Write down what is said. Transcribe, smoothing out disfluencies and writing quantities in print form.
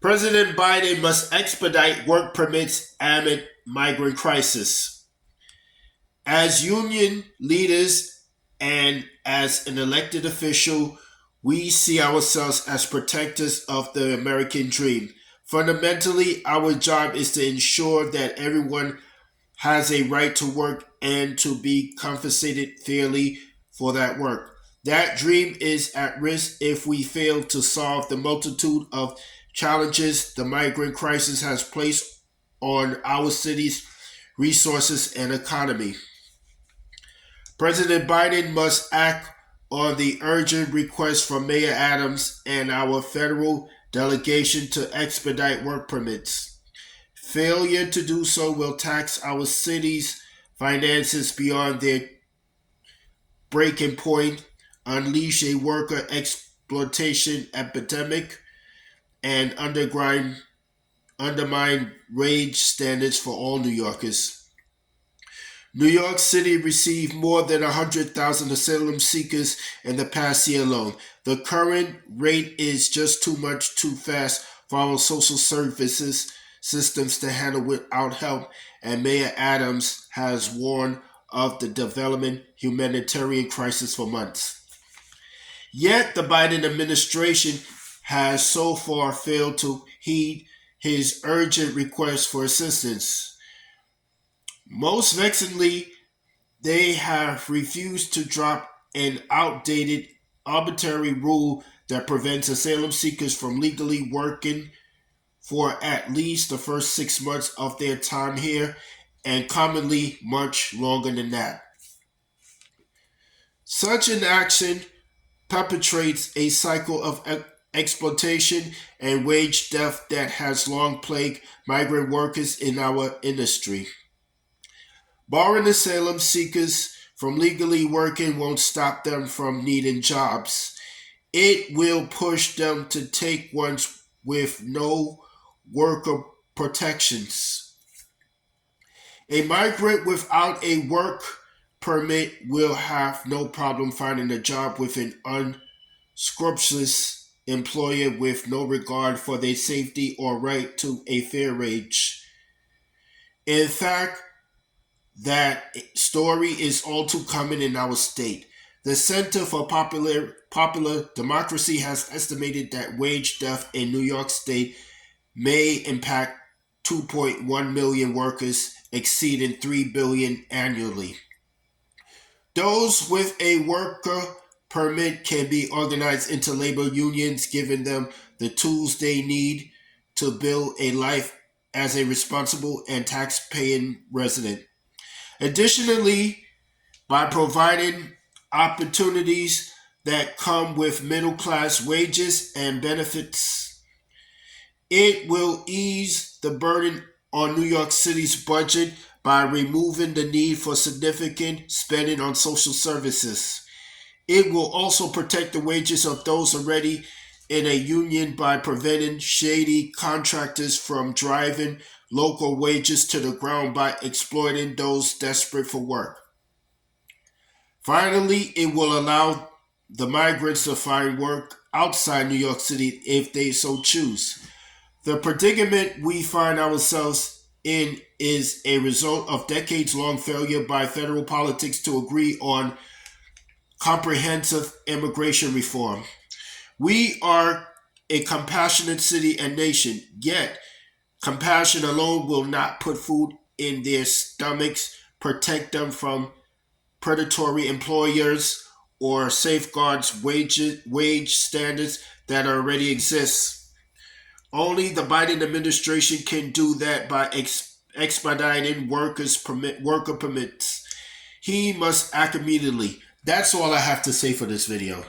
President Biden must expedite work permits amid migrant crisis. As union leaders and as an elected official, we see ourselves as protectors of the American dream. Fundamentally, our job is to ensure that everyone has a right to work and to be compensated fairly for that work. That dream is at risk if we fail to solve the multitude of challenges the migrant crisis has placed on our city's resources and economy. President Biden must act on the urgent request from Mayor Adams and our federal delegation to expedite work permits. Failure to do so will tax our city's finances beyond their breaking point, unleash a worker exploitation epidemic, and undermine wage standards for all New Yorkers. New York City received more than 100,000 asylum seekers in the past year alone. The current rate is just too much too fast for our social services systems to handle without help, and Mayor Adams has warned of the development humanitarian crisis for months. Yet the Biden administration has so far failed to heed his urgent request for assistance. Most vexingly, they have refused to drop an outdated, arbitrary rule that prevents asylum seekers from legally working for at least the first 6 months of their time here, and commonly much longer than that. Such an action perpetrates a cycle of exploitation and wage theft that has long plagued migrant workers in our industry. Barring asylum seekers from legally working won't stop them from needing jobs. It will push them to take ones with no worker protections. A migrant without a work permit will have no problem finding a job with an unscrupulous employer with no regard for their safety or right to a fair wage. In fact, that story is all too common in our state. The Center for Popular Democracy has estimated that wage theft in New York State may impact 2.1 million workers, exceeding 3 billion annually. Those with a worker permit can be organized into labor unions, giving them the tools they need to build a life as a responsible and tax-paying resident. Additionally, by providing opportunities that come with middle class wages and benefits, it will ease the burden on New York City's budget by removing the need for significant spending on social services. It will also protect the wages of those already in a union by preventing shady contractors from driving local wages to the ground by exploiting those desperate for work. Finally, it will allow the migrants to find work outside New York City if they so choose. The predicament we find ourselves in is a result of decades-long failure by federal politics to agree on comprehensive immigration reform. We are a compassionate city and nation, yet compassion alone will not put food in their stomachs, protect them from predatory employers, or safeguards wage standards that already exist. Only the Biden administration can do that by expediting worker permits. He must act immediately. That's all I have to say for this video.